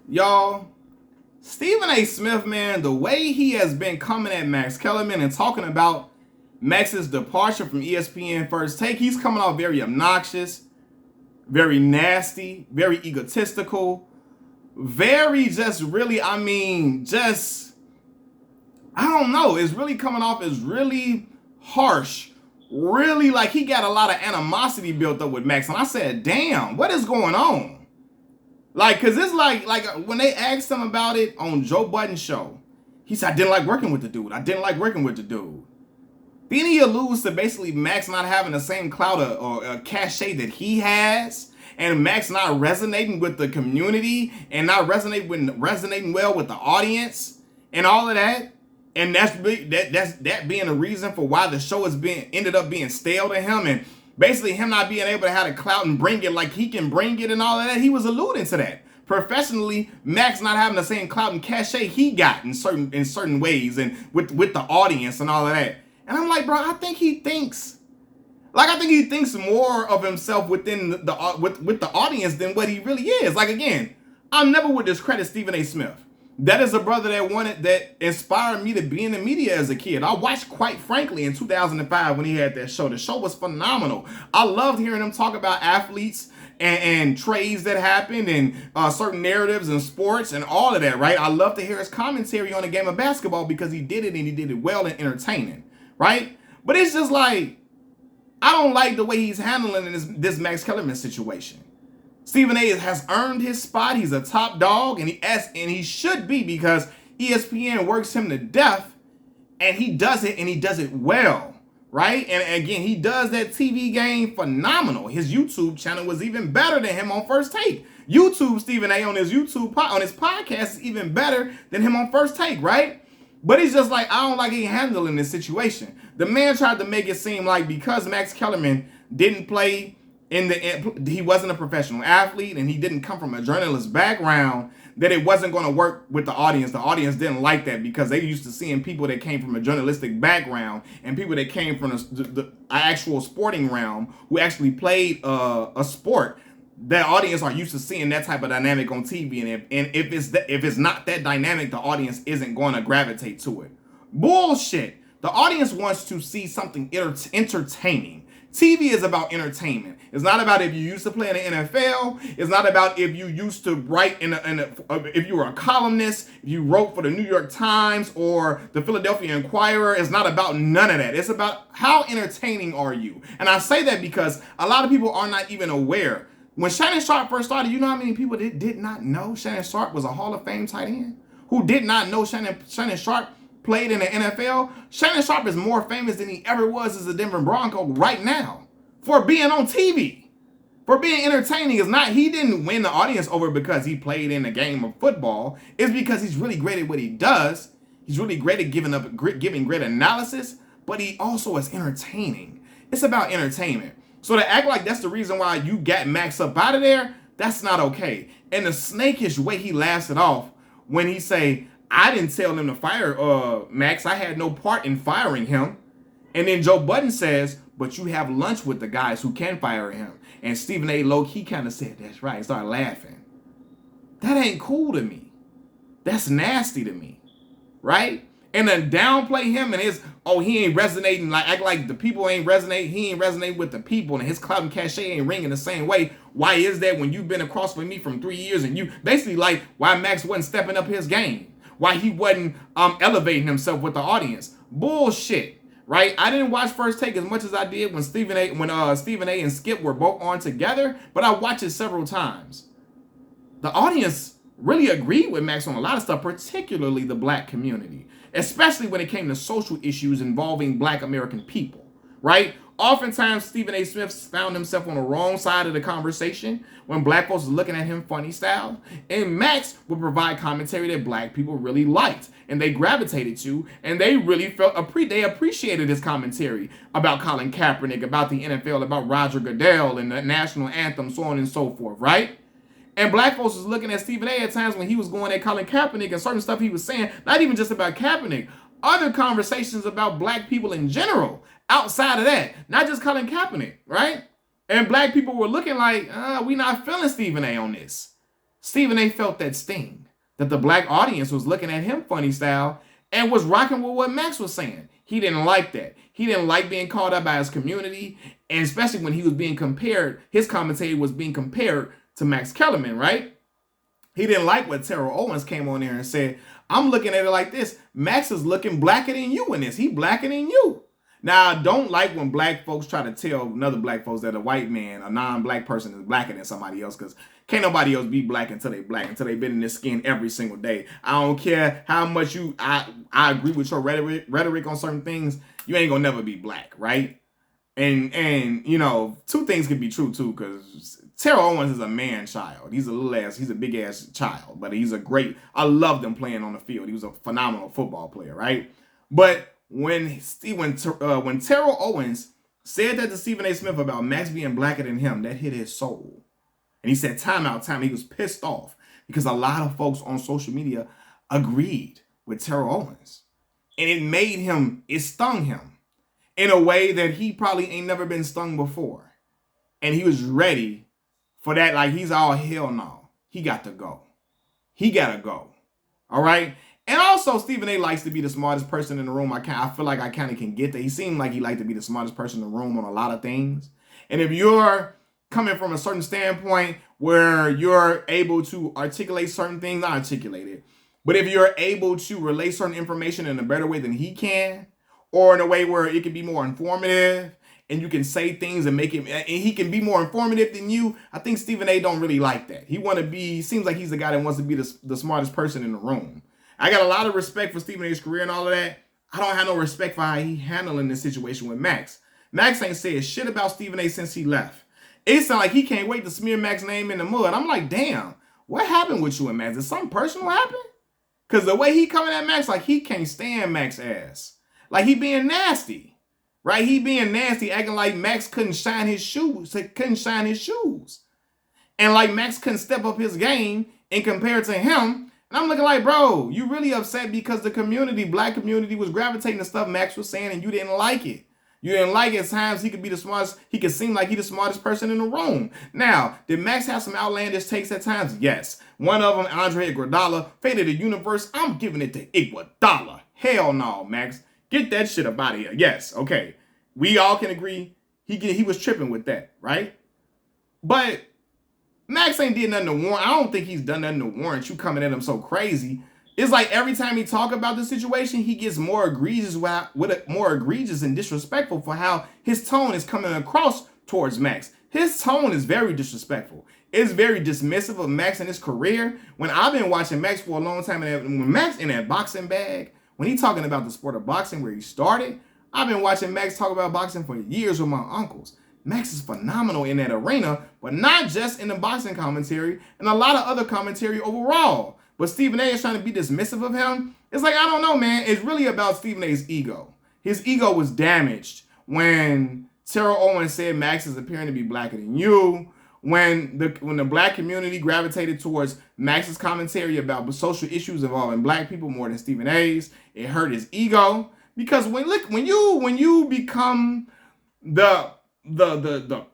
Y'all, Stephen A. Smith, man, the way he has been coming at Max Kellerman and talking about Max's departure from ESPN First Take, he's coming off very obnoxious, very nasty, very egotistical, very just really, I don't know. It's really coming off as really harsh. Really, like he got a lot of animosity built up with Max. And I said, damn, what is going on? Like, cause it's like when they asked him about it on Joe Budden's show, he said, I didn't like working with the dude. I didn't like working with the dude. Then he alludes to basically Max not having the same clout or cachet that he has, and Max not resonating with the community and not resonating well with the audience and all of that. And that's being a reason for why the show ended up being stale to him, and basically him not being able to have the clout and bring it like he can bring it and all of that. He was alluding to that. Professionally, Max not having the same clout and cachet he got in certain ways and with the audience and all of that. And I'm like, bro, I think he thinks more of himself within with the audience than what he really is. Like, again, I never would discredit Stephen A. Smith. That is a brother that inspired me to be in the media as a kid. I watched, quite frankly, in 2005 when he had that show. The show was phenomenal. I loved hearing him talk about athletes and trades that happened and certain narratives in sports and all of that, right? I love to hear his commentary on the game of basketball because he did it and he did it well and entertaining, right? But it's just like, I don't like the way he's handling this Max Kellerman situation. Stephen A. has earned his spot. He's a top dog, and he should be, because ESPN works him to death, and he does it well, right? And again, he does that TV game phenomenal. His YouTube channel was even better than him on First Take. YouTube Stephen A. on his podcast is even better than him on First Take, right? But it's just like, I don't like he handling this situation. The man tried to make it seem like because Max Kellerman didn't play he wasn't a professional athlete and he didn't come from a journalist background, that it wasn't going to work with the audience. The audience didn't like that because they used to seeing people that came from a journalistic background and people that came from the actual sporting realm who actually played a sport. The audience are used to seeing that type of dynamic on TV, and if it's not that dynamic, the audience isn't going to gravitate to it. Bullshit. The audience wants to see something entertaining. TV is about entertainment. It's not about if you used to play in the NFL. It's not about if you used to write if you were a columnist, if you wrote for the New York Times or the Philadelphia Inquirer. It's not about none of that. It's about how entertaining are you. And I say that because a lot of people are not even aware. When Shannon Sharpe first started, you know how many people did not know Shannon Sharpe was a Hall of Fame tight end? Who did not know Shannon Sharpe played in the NFL? Shannon Sharpe is more famous than he ever was as a Denver Bronco right now for being on TV, for being entertaining. He didn't win the audience over because he played in the game of football. It's because he's really great at what he does. He's really great at giving great analysis, but he also is entertaining. It's about entertainment. So to act like that's the reason why you got Max up out of there, that's not okay. And the snakish way he laughs it off when he say, I didn't tell him to fire Max. I had no part in firing him. And then Joe Budden says, but you have lunch with the guys who can fire him. And Stephen A. low-key kind of said, that's right, and started laughing. That ain't cool to me. That's nasty to me, right? And then downplay him and he ain't resonating, like act like the people ain't resonate. He ain't resonate with the people, and his clout and cachet ain't ringing the same way. Why is that when you've been across with me from 3 years and you basically like why Max wasn't stepping up his game? Why he wasn't elevating himself with the audience? Bullshit, right? I didn't watch First Take as much as I did when Stephen A. and Skip were both on together, but I watched it several times. The audience really agreed with Max on a lot of stuff, particularly the black community, especially when it came to social issues involving black American people, right? Oftentimes, Stephen A. Smith found himself on the wrong side of the conversation when black folks was looking at him funny style. And Max would provide commentary that black people really liked and they gravitated to, and they really they appreciated his commentary about Colin Kaepernick, about the NFL, about Roger Goodell and the national anthem, so on and so forth, right? And black folks was looking at Stephen A. at times when he was going at Colin Kaepernick and certain stuff he was saying, not even just about Kaepernick, other conversations about black people in general, outside of that, not just Colin Kaepernick, right? And black people were looking like, we not feeling Stephen A. on this. Stephen A felt that sting, that the black audience was looking at him funny style and was rocking with what Max was saying. He didn't like that. He didn't like being called out by his community, and especially when he was being compared, his commentary was being compared to Max Kellerman, right? He didn't like what Terrell Owens came on there and said, I'm looking at it like this. Max is looking blacker than you in this. He blacker than you. Now, I don't like when black folks try to tell another black folks that a white man, a non-black person, is blacker than somebody else, because can't nobody else be black until they black, until they've been in this skin every single day. I don't care how much I agree with your rhetoric on certain things. You ain't gonna never be black, right? And you know, two things could be true too, because Terrell Owens is a man child. He's a big ass child, but I loved him playing on the field. He was a phenomenal football player, right? But when Terrell Owens said that to Stephen A. Smith about Max being blacker than him, that hit his soul. And he said, time out, time. He was pissed off because a lot of folks on social media agreed with Terrell Owens. And it stung him in a way that he probably ain't never been stung before. And he was ready for that. Like, he's all, hell no. He got to go. He got to go. All right? And also, Stephen A. likes to be the smartest person in the room. I feel like I kind of can get that. He seemed like he liked to be the smartest person in the room on a lot of things. And if you're coming from a certain standpoint where you're able to articulate certain things, not articulate it, but if you're able to relay certain information in a better way than he can, or in a way where it can be more informative, and you can say things and make it, and he can be more informative than you, I think Stephen A. don't really like that. Seems like he's the guy that wants to be the smartest person in the room. I got a lot of respect for Stephen A.'s career and all of that. I don't have no respect for how he handling this situation with Max. Max ain't said shit about Stephen A. since he left. It sounds like he can't wait to smear Max's name in the mud. I'm like, damn, what happened with you and Max? Did something personal happen? Because the way he coming at Max, like, he can't stand Max's ass. Like, he being nasty, right? He being nasty, acting like Max couldn't shine his shoes. And like Max couldn't step up his game and compare to him. And I'm looking like, bro, you really upset because the black community was gravitating to stuff Max was saying and you didn't like it. You didn't like it. At times he could be the smartest. He could seem like he the smartest person in the room. Now, did Max have some outlandish takes at times? Yes. One of them, Andre Iguodala, Fate of the Universe. I'm giving it to Iguodala. Hell no, Max. Get that shit up out of here. Yes, okay. We all can agree he was tripping with that, right? But Max ain't did nothing to warrant. I don't think he's done nothing to warrant you coming at him so crazy. It's like every time he talk about the situation, he gets more egregious more egregious and disrespectful for how his tone is coming across towards Max. His tone is very disrespectful. It's very dismissive of Max and his career. When I've been watching Max for a long time, and when Max in that boxing bag, when he talking about the sport of boxing where he started, I've been watching Max talk about boxing for years with my uncles. Max is phenomenal in that arena, but not just in the boxing commentary and a lot of other commentary overall. But Stephen A is trying to be dismissive of him. It's like, I don't know, man. It's really about Stephen A's ego. His ego was damaged when Terrell Owens said Max is appearing to be blacker than you. When the black community gravitated towards Max's commentary about social issues involving black people more than Stephen A's, it hurt his ego. Because when you become the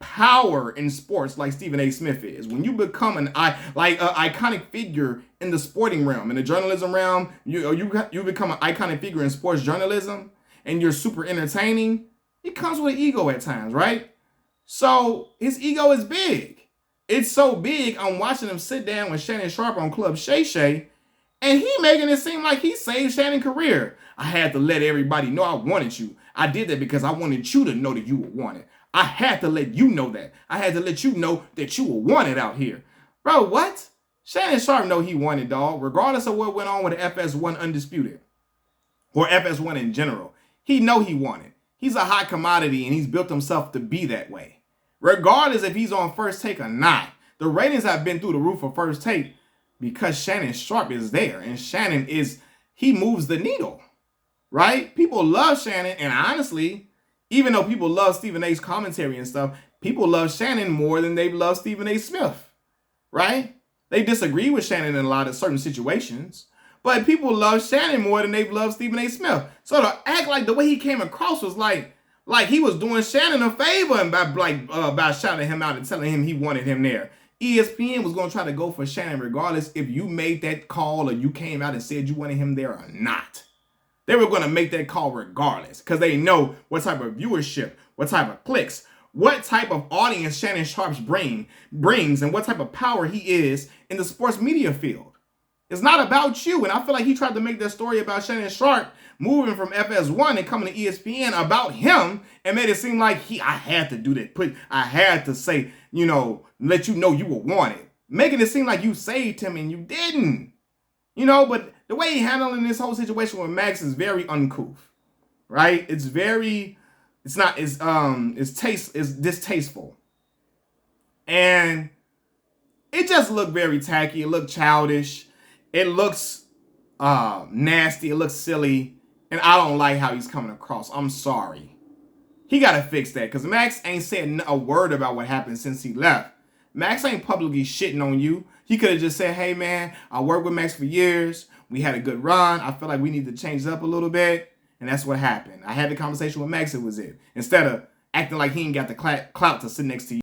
power in sports like Stephen A. Smith is, when you become an iconic figure in the sporting realm, in the journalism realm, you become an iconic figure in sports journalism, and you're super entertaining, it comes with an ego at times, right? So his ego is big. It's so big, I'm watching him sit down with Shannon Sharpe on Club Shay Shay, and he making it seem like he saved Shannon's career. I had to let everybody know I wanted you. I did that because I wanted you to know that you were wanted. I had to let you know that. I had to let you know that you were wanted out here. Bro, what? Shannon Sharpe know he wanted, dog, regardless of what went on with the FS1 Undisputed or FS1 in general. He know he wanted. He's a hot commodity, and he's built himself to be that way. Regardless if he's on First Take or not, the ratings have been through the roof for First Take because Shannon Sharpe is there, and he moves the needle, right? People love Shannon, and honestly, even though people love Stephen A's commentary and stuff, people love Shannon more than they love Stephen A. Smith, right? They disagree with Shannon in a lot of certain situations, but people love Shannon more than they love Stephen A. Smith. So to act like the way he came across was like he was doing Shannon a favor and by shouting him out and telling him he wanted him there. ESPN was going to try to go for Shannon regardless if you made that call or you came out and said you wanted him there or not. They were going to make that call regardless because they know what type of viewership, what type of clicks, what type of audience Shannon Sharpe's brings, and what type of power he is in the sports media field. It's not about you. And I feel like he tried to make that story about Shannon Sharpe moving from FS1 and coming to ESPN about him and made it seem like I had to do that. I had to say, let you know you were wanted. Making it seem like you saved him and you didn't. But the way he handling this whole situation with Max is very uncouth. Right? It's distasteful. And it just looked very tacky. It looked childish. It looks nasty. It looks silly. And I don't like how he's coming across. I'm sorry. He got to fix that because Max ain't said a word about what happened since he left. Max ain't publicly shitting on you. He could have just said, hey, man, I worked with Max for years. We had a good run. I feel like we need to change it up a little bit. And that's what happened. I had the conversation with Max. It was it. Instead of acting like he ain't got the clout to sit next to you.